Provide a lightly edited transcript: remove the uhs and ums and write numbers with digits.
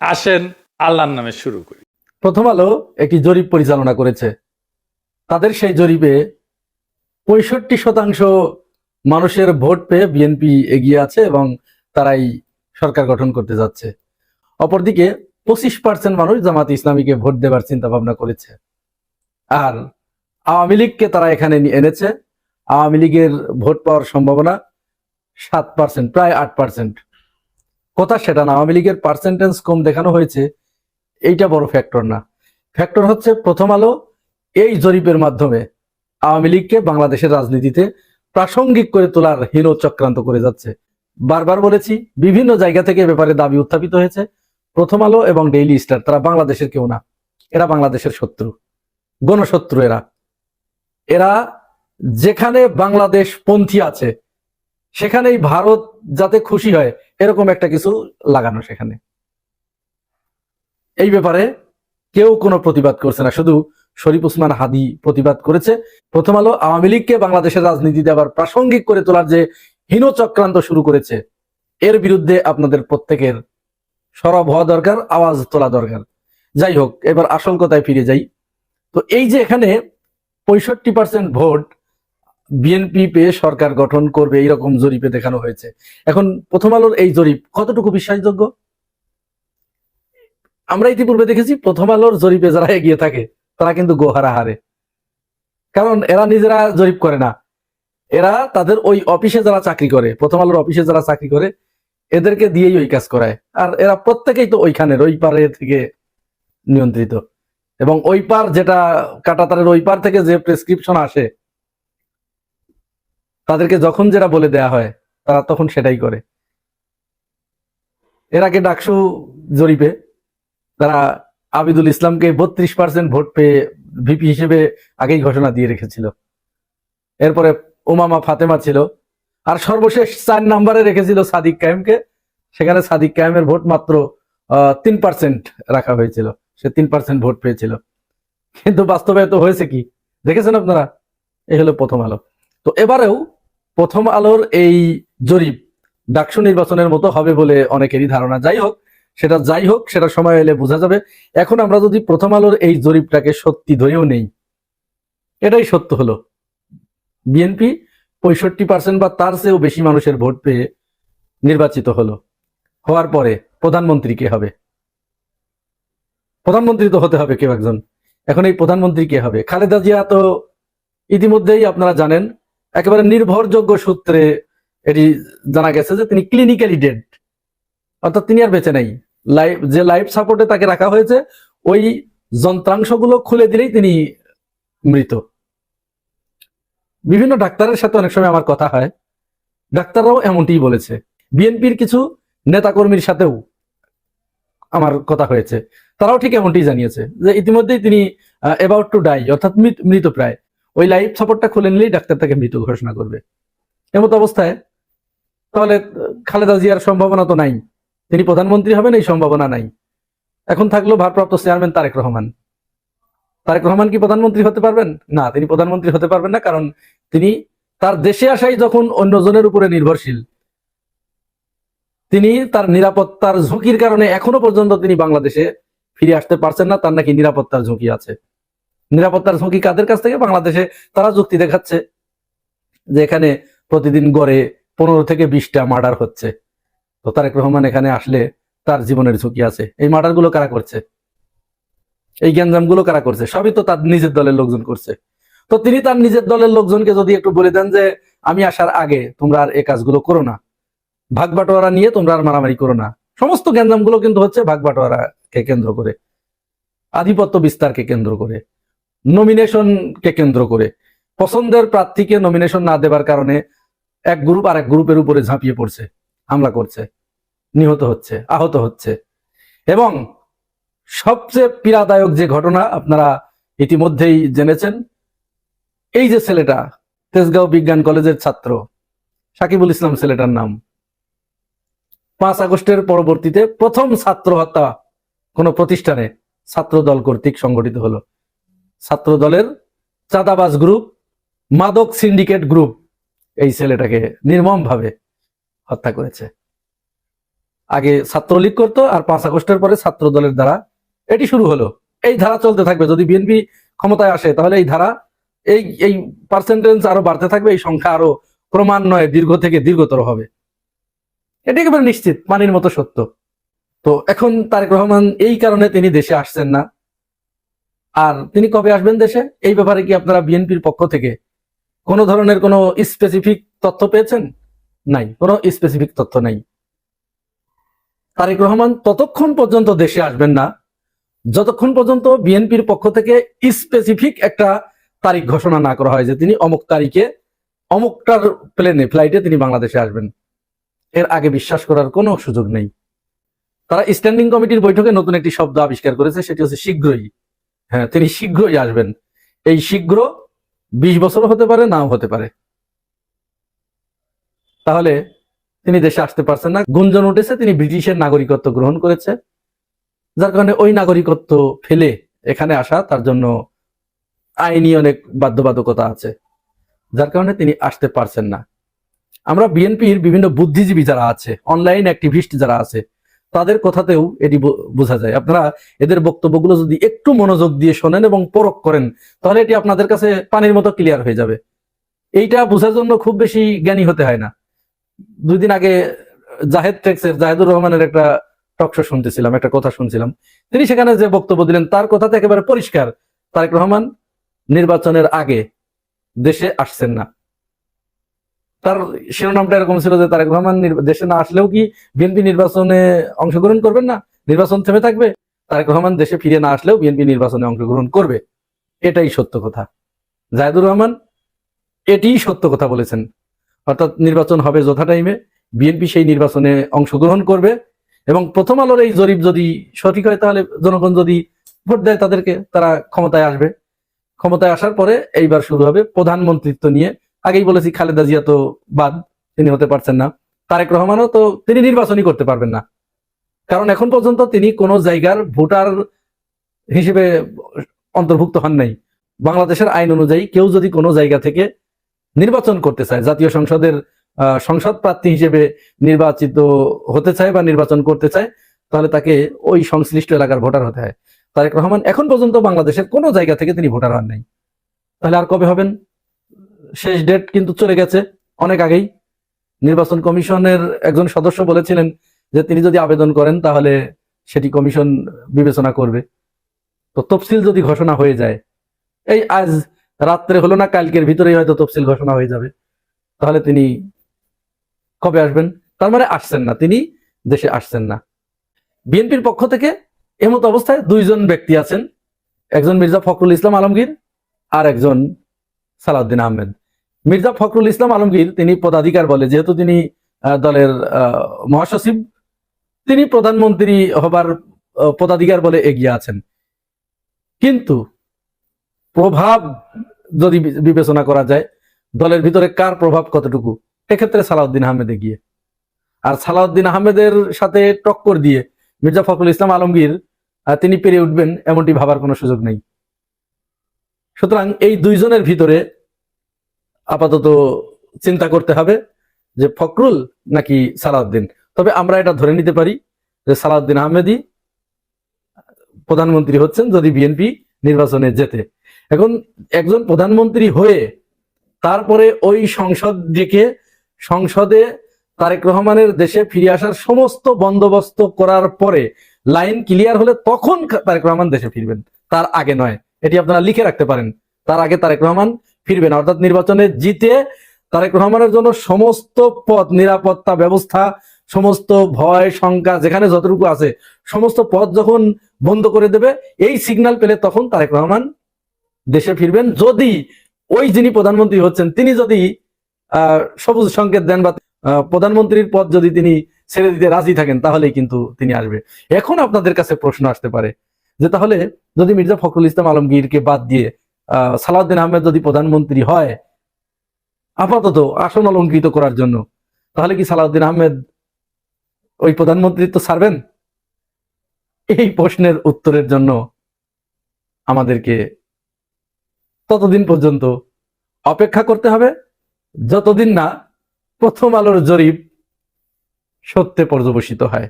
আসেন আল্লাহর নামে শুরু করি। প্রথম আলো একটি জরিপ পরিচালনা করেছে। তাদের সেই জরিপে 65% মানুষের ভোট পেয়ে বিএনপি এগিয়ে আছে এবং তারাই সরকার গঠন করতে যাচ্ছে। অপরদিকে 25% মানুষ জামাতে ইসলামীকে ভোট দেবার চিন্তা ভাবনা করেছে। আর আওয়ামী লীগকে তারা এখানে এনেছে। আওয়ামী লীগের ভোট পাওয়ার সম্ভাবনা 7%, প্রায় 8%। কথা সেটা না, আওয়ামী লীগের পার্সেন্টেজ কম দেখানো হয়েছে, এইটা বড় ফ্যাক্টর না। ফ্যাক্টর হচ্ছে প্রথম আলো এই জরিপের মাধ্যমে আওয়ামী লীগকে বাংলাদেশের রাজনীতিতে প্রাসঙ্গিক করে তোলার হীন চক্রান্ত করে যাচ্ছে। বারবার বলেছি, বিভিন্ন জায়গা থেকে ব্যাপারে দাবি উত্থাপিত হয়েছে। প্রথম আলো এবং ডেইলি স্টার তারা বাংলাদেশের কেউ না, এরা বাংলাদেশের শত্রু, গণশত্রু। এরা যেখানে বাংলাদেশ পন্থী আছে সেখানেই ভারত যাতে খুশি হয় এরকম একটা কিছু লাগানো সেখানে। এই ব্যাপারে কেউ কোনো প্রতিবাদ করছে না, শুধু শরীফ ওসমান হাদি প্রতিবাদ করেছে। প্রথম আলো আওয়ামী লীগকে বাংলাদেশের রাজনীতিতে আবার প্রাসঙ্গিক করে তোলার যে হীন চক্রান্ত শুরু করেছে, এর বিরুদ্ধে আপনাদের প্রত্যেকের সরব হওয়া দরকার, আওয়াজ তোলা দরকার। যাই হোক, এবার আসল কথায় ফিরে যাই। তো এই যে এখানে 65% ভোট বিএনপি পেয়ে সরকার গঠন করবে এইরকম জরিপে দেখানো হয়েছে। এখন প্রথম আলোর এই জরিপ কতটুকু বিশ্বাসযোগ্য? আমরা ইতিপূর্বে দেখেছি প্রথম আলোর জরিপে যারা এগিয়ে থাকে তারা কিন্তু গোহারা হারে, কারণ এরা নিজেরা জরিপ করে না। এরা তাদের ওই অফিসে যারা চাকরি করে, প্রথম আলোর অফিসে যারা চাকরি করে, এদেরকে দিয়েই ওই কাজ করায়। আর এরা প্রত্যেকেই তো ওইখানের ওই পারে থেকে নিয়ন্ত্রিত, এবং ওই পার যেটা কাঁটাতারের ওই পার থেকে যে প্রেসক্রিপশন আসে, তাদেরকে যখন যেটা বলে দেয়া হয় তারা তখন সেটাই করে। এর আগে ডাকসু জরিপে তারা আবিদুল ইসলামকে 32% ভোট পেয়ে ভিপি হিসেবে আগেই ঘোষণা দিয়ে রেখেছিল। এরপরে উমামা ফাতেমা ছিল, আর সর্বশেষ 4 নম্বরে রেখেছিল সাদিক কায়েমকে। সেখানে সাদিক কায়েমের ভোট মাত্র 3% রাখা হয়েছিল, সে 3% ভোট পেয়েছিল। কিন্তু বাস্তবায়িত হয়েছে কি দেখেছেন আপনারা? এই হলো প্রথম আলো। তো এবারেও প্রথম আলোর এই জরিপ ডাকসু নির্বাচনের মতো হবে বলে অনেকেরই ধারণা। যাই হোক সেটা সময় এলে বোঝা যাবে। এখন আমরা যদি প্রথম আলোর এই জরিপটাকে সত্যি ধরেও নেই, এটাই সত্য হলো বিএনপি 65% বা তার চেয়েও বেশি মানুষের ভোট পেয়ে নির্বাচিত হলো। হওয়ার পরে প্রধানমন্ত্রী কে হবে? প্রধানমন্ত্রী তো হতে হবে কেউ একজন। এখন এই প্রধানমন্ত্রী কে হবে? খালেদা জিয়া তো ইতিমধ্যেই আপনারা জানেন, একেবারে নির্ভরযোগ্য সূত্রে এটি জানা গেছে যে তিনি ক্লিনিক্যালি ডেড, অর্থাৎ তিনি আর বেঁচে নেই। যে লাইফ সাপোর্টে তাকে রাখা হয়েছে, ওই যন্ত্রাংশগুলো খুলে দিলেই তিনি মৃত। বিভিন্ন ডাক্তারের সাথে অনেক সময় আমার কথা হয়, ডাক্তাররাও এমনটিই বলেছে। বিএনপির কিছু নেতাকর্মীর সাথেও আমার কথা হয়েছে, তারাও ঠিক এমনটি জানিয়েছে যে ইতিমধ্যেই তিনি অ্যাবাউট টু ডাই, অর্থাৎ মৃত প্রায়। ওই লাইফ সাপোর্টটা খুলে নিলেই ডাক্তার তাকে মৃত ঘোষণা করবে। এমত অবস্থায় তাহলে খালেদা জিয়ার সম্ভাবনা তো নাই, তিনি প্রধানমন্ত্রী হবেন এই সম্ভাবনা নাই। এখন থাকলো ভারপ্রাপ্ত চেয়ারম্যান তারেক রহমান। তারেক রহমান কি প্রধানমন্ত্রী হতে পারবেন? না, তিনি প্রধানমন্ত্রী হতে পারবেন না, কারণ তিনি তার দেশে আসাই যখন অন্যজনের উপরে নির্ভরশীল, তিনি তার নিরাপত্তার ঝুঁকির কারণে এখনো পর্যন্ত তিনি বাংলাদেশে ফিরে আসতে পারছেন না। তার নাকি নিরাপত্তার ঝুঁকি আছে। নিরাপত্তার ঝুঁকি কাদের কাছ থেকে? বাংলাদেশে তারা যুক্তি দেখাচ্ছে যে এখানে প্রতিদিন গড়ে 15 থেকে 20টা মার্ডার হচ্ছে, তো তারেক রহমান এখানে আসলে তার জীবনের ঝুঁকি আছে। এই মার্ডার গুলো কারা করছে? এই গ্যাঞ্জাম গুলো কারা করছে? সবই তো তার নিজের দলের লোকজন করছে। তো তিনি তার নিজের দলের লোকজনকে যদি একটু বলে দেন যে আমি আসার আগে তোমরা আর এই কাজগুলো করো না, ভাগ বাটোয়ারা নিয়ে তোমরা আর মারামারি করো না। সমস্ত গ্যাঞ্জাম গুলো কিন্তু হচ্ছে ভাগ বাটোয়ারাকে কেন্দ্র করে, আধিপত্য বিস্তারকে কেন্দ্র করে, নমিনেশনকে কেন্দ্র করে। পছন্দের প্রার্থীকে নমিনেশন না দেবার কারণে এক গ্রুপ আর এক গ্রুপের উপরে ঝাঁপিয়ে পড়ছে, হামলা করছে, নিহত হচ্ছে, আহত হচ্ছে। এবং সবচেয়ে পীড়াদায়ক যে ঘটনা আপনারা ইতিমধ্যেই জেনেছেন, এই যে ছেলেটা তেজগাঁও বিজ্ঞান কলেজের ছাত্র সাকিবুল ইসলাম ছেলেটার নাম, 5 আগস্টের পরবর্তীতে প্রথম ছাত্র হত্যা কোন প্রতিষ্ঠানে ছাত্র দল কর্তৃক সংগঠিত হলো। ছাত্র দলের চাঁদাবাজ গ্রুপ, মাদক সিন্ডিকেট গ্রুপ এই ছেলেটাকে নির্মম ভাবে হত্যা করেছে। আগে ছাত্রলীগ করতো, আর 5 আগস্টের পরে ছাত্র দলের দ্বারা এটি শুরু হলো। এই ধারা চলতে থাকবে। যদি বিএনপি ক্ষমতায় আসে তাহলে এই ধারা, এই পার্সেন্টেজ আরো বাড়তে থাকবে, এই সংখ্যা আরো ক্রমান্বয়ে দীর্ঘ থেকে দীর্ঘতর হবে। এটি একেবারে নিশ্চিত, পানির মতো সত্য। তো এখন তারেক রহমান এই কারণে তিনি দেশে আসছেন না। আর তিনি কবে আসবেন দেশে, এই ব্যাপারে কি আপনারা বিএনপির পক্ষ থেকে কোনো ধরনের কোনো স্পেসিফিক তথ্য পেয়েছেন? নাই, কোনো স্পেসিফিক তথ্য নাই। তারেক রহমান ততক্ষণ পর্যন্ত দেশে আসবেন না যতক্ষণ পর্যন্ত বিএনপির পক্ষ থেকে স্পেসিফিক একটা তারিখ ঘোষণা না করা হয় যে তিনি অমুক তারিখে অমুকটার প্লেনে, ফ্লাইটে তিনি বাংলাদেশে আসবেন। এর আগে বিশ্বাস করার কোনো সুযোগ নেই। তারা স্ট্যান্ডিং কমিটির বৈঠকে নতুন একটি শব্দ আবিষ্কার করেছে, সেটি হচ্ছে শীঘ্রই। হ্যাঁ, তিনি শীঘ্রই আসবেন। এই শীঘ্র 20 বছর হতে পারে, নাও হতে পারে। তাহলে তিনি দেশে আসতে পারছেন না। গুঞ্জন উঠেছে তিনি ব্রিটিশের নাগরিকত্ব গ্রহণ করেছে, যার কারণে ওই নাগরিকত্ব ফেলে এখানে আসা তার জন্য আইনি অনেক বাধ্যবাধকতা আছে, যার কারণে তিনি আসতে পারছেন না। আমরা বিএনপির বিভিন্ন বুদ্ধিজীবী যারা আছে, অনলাইন অ্যাক্টিভিস্ট যারা আছে, তাদের কথাতেও এটি বোঝা যায়। আপনারা এদের বক্তব্যগুলো যদি একটু মনোযোগ দিয়ে শোনেন এবং পরখ করেন, তাহলে এটি আপনাদের কাছে পানির মতো ক্লিয়ার হয়ে যাবে। এইটা বোঝার জন্য খুব বেশি জ্ঞানী হতে হয় না। 2 দিন আগে জাহেদুর রহমানের একটা টকশো শুনতেছিলাম, একটা কথা শুনছিলাম। তিনি সেখানে যে বক্তব্য দিলেন তার কথাতে একেবারে পরিষ্কার, তারেক রহমান নির্বাচনের আগে দেশে আসছেন না। তার শিরোনামটা এরকম ছিল যে তারেক রহমান দেশে না আসলেও কি বিএনপি নির্বাচনে অংশগ্রহণ করবেন না, নির্বাচন থেমে থাকবে। তারেক রহমান দেশে ফিরে না আসলেও বিএনপি নির্বাচনে অংশগ্রহণ করবে। এটাই সত্য কথা। জাহেদুর রহমান এটিই সত্য কথা বলেছেন। অর্থাৎ নির্বাচন হবে যথা টাইমে, বিএনপি সেই নির্বাচনে অংশগ্রহণ করবে, এবং প্রথম আলোর এই জরিপ যদি সঠিক হয় তাহলে জনগণ যদি ভোট দেয় তাদেরকে, তারা ক্ষমতায় আসবে। ক্ষমতায় আসার পরে এইবার শুরু হবে প্রধানমন্ত্রিত্ব নিয়ে। আগেই বলেছি খালেদা জিয়া তো বাদ, তিনি হতে পারছেন না। তারেক রহমানও তো তিনি নির্বাচনই করতে পারবেন না, কারণ এখন পর্যন্ত তিনি কোনো জায়গার ভোটার হিসেবে অন্তর্ভুক্ত হন নাই। বাংলাদেশের আইন অনুযায়ী কেউ যদি কোনো জায়গা থেকে নির্বাচন করতে চায়, জাতীয় সংসদের সংসদ প্রার্থী হিসেবে নির্বাচিত হতে চায় বা নির্বাচন করতে চায়, তাহলে তাকে ওই সংশ্লিষ্ট এলাকার ভোটার হতে হয়। তারেক রহমান এখন পর্যন্ত বাংলাদেশের কোনো জায়গা থেকে তিনি ভোটার হন নাই। তাহলে আর কবে হবেন? শেষ ডেট কিন্তু চলে গেছে অনেক আগেই। নির্বাচন কমিশনের একজন সদস্য বলেছিলেন যে তিনি যদি আবেদন করেন তাহলে সেটি কমিশন বিবেচনা করবে। তো তফসিল যদি ঘোষণা হয়ে যায়, এই আজ রাত্রে হলো না, কালকের ভিতরেই হয়তো তফসিল ঘোষণা হয়ে যাবে, তাহলে তিনি কবে আসবেন? তার মানে আসছেন না, তিনি দেশে আসছেন না। বিএনপির পক্ষ থেকে এমত অবস্থায় 2 জন ব্যক্তি আছেন, একজন মির্জা ফখরুল ইসলাম আলমগীর আর একজন সালাউদ্দিন আহমেদ। মির্জা ফখরুল ইসলাম আলমগীর তিনি পদাধিকার বলে, যেহেতু তিনি দলের মহাসচিব, তিনি প্রধানমন্ত্রী হবার পদাধিকার বলে এগিয়ে আছেন। কিন্তু প্রভাব যদি বিবেচনা করা যায়, দলের ভিতরে কার প্রভাব কতটুকু, এক্ষেত্রে সালাউদ্দিন আহমেদ এগিয়ে। আর সালাউদ্দিন আহমেদের সাথে টক্কর দিয়ে মির্জা ফখরুল ইসলাম আলমগীর তিনি পেরে উঠবেন এমনটি ভাবার কোনো সুযোগ নেই। সুতরাং এই 2 জনের ভিতরে আপাতত চিন্তা করতে হবে যে ফখরুল নাকি সালাউদ্দিন। তবে আমরা এটা ধরে নিতে পারি যে সালাউদ্দিন আহমেদই প্রধানমন্ত্রী হচ্ছেন যদি বিএনপি নির্বাচনে জেতে। এখন একজন প্রধানমন্ত্রী হয়ে তারপরে ওই সংসদ ডেকে সংসদে তারেক রহমানের দেশে ফিরে আসার সমস্ত বন্দোবস্ত করার পরে লাইন ক্লিয়ার হলে তখন তারেক রহমান দেশে ফিরবেন, তার আগে নয়। এটি আপনারা লিখে রাখতে পারেন, তার আগে তারেক রহমান ফিরবেন। অর্থাৎ নির্বাচনে জিতে তারেক রহমানের জন্য সমস্ত পথ, নিরাপত্তা ব্যবস্থা, সমস্ত ভয় শঙ্কা যেখানে যতটুকু আছে সমস্ত পথ যখন বন্ধ করে দেবে, এই সিগন্যাল পেলে তখন তারেক রহমান দেশে ফিরবেন। যদি ওই যিনি প্রধানমন্ত্রী হচ্ছেন তিনি যদি সবুজ সংকেত দেন বা প্রধানমন্ত্রীর পদ যদি তিনি ছেড়ে দিতে রাজি থাকেন, তাহলেই কিন্তু তিনি আসবে। এখন আপনাদের কাছে প্রশ্ন আসতে পারে যে তাহলে যদি মির্জা ফখরুল ইসলাম আলমগীরকে বাদ দিয়ে সালাউদ্দিন আহমেদ যদি প্রধানমন্ত্রী হয় আপাতত আসন অলঙ্কৃত করার জন্য, তাহলে কি সালাউদ্দিন আহমেদ ওই প্রধানমন্ত্রীত্ব ছাড়বেন? এই প্রশ্নের উত্তরের জন্য আমাদেরকে ততদিন পর্যন্ত অপেক্ষা করতে হবে যতদিন না প্রথম আলোর জরিপ সত্যে পর্যবসিত হয়।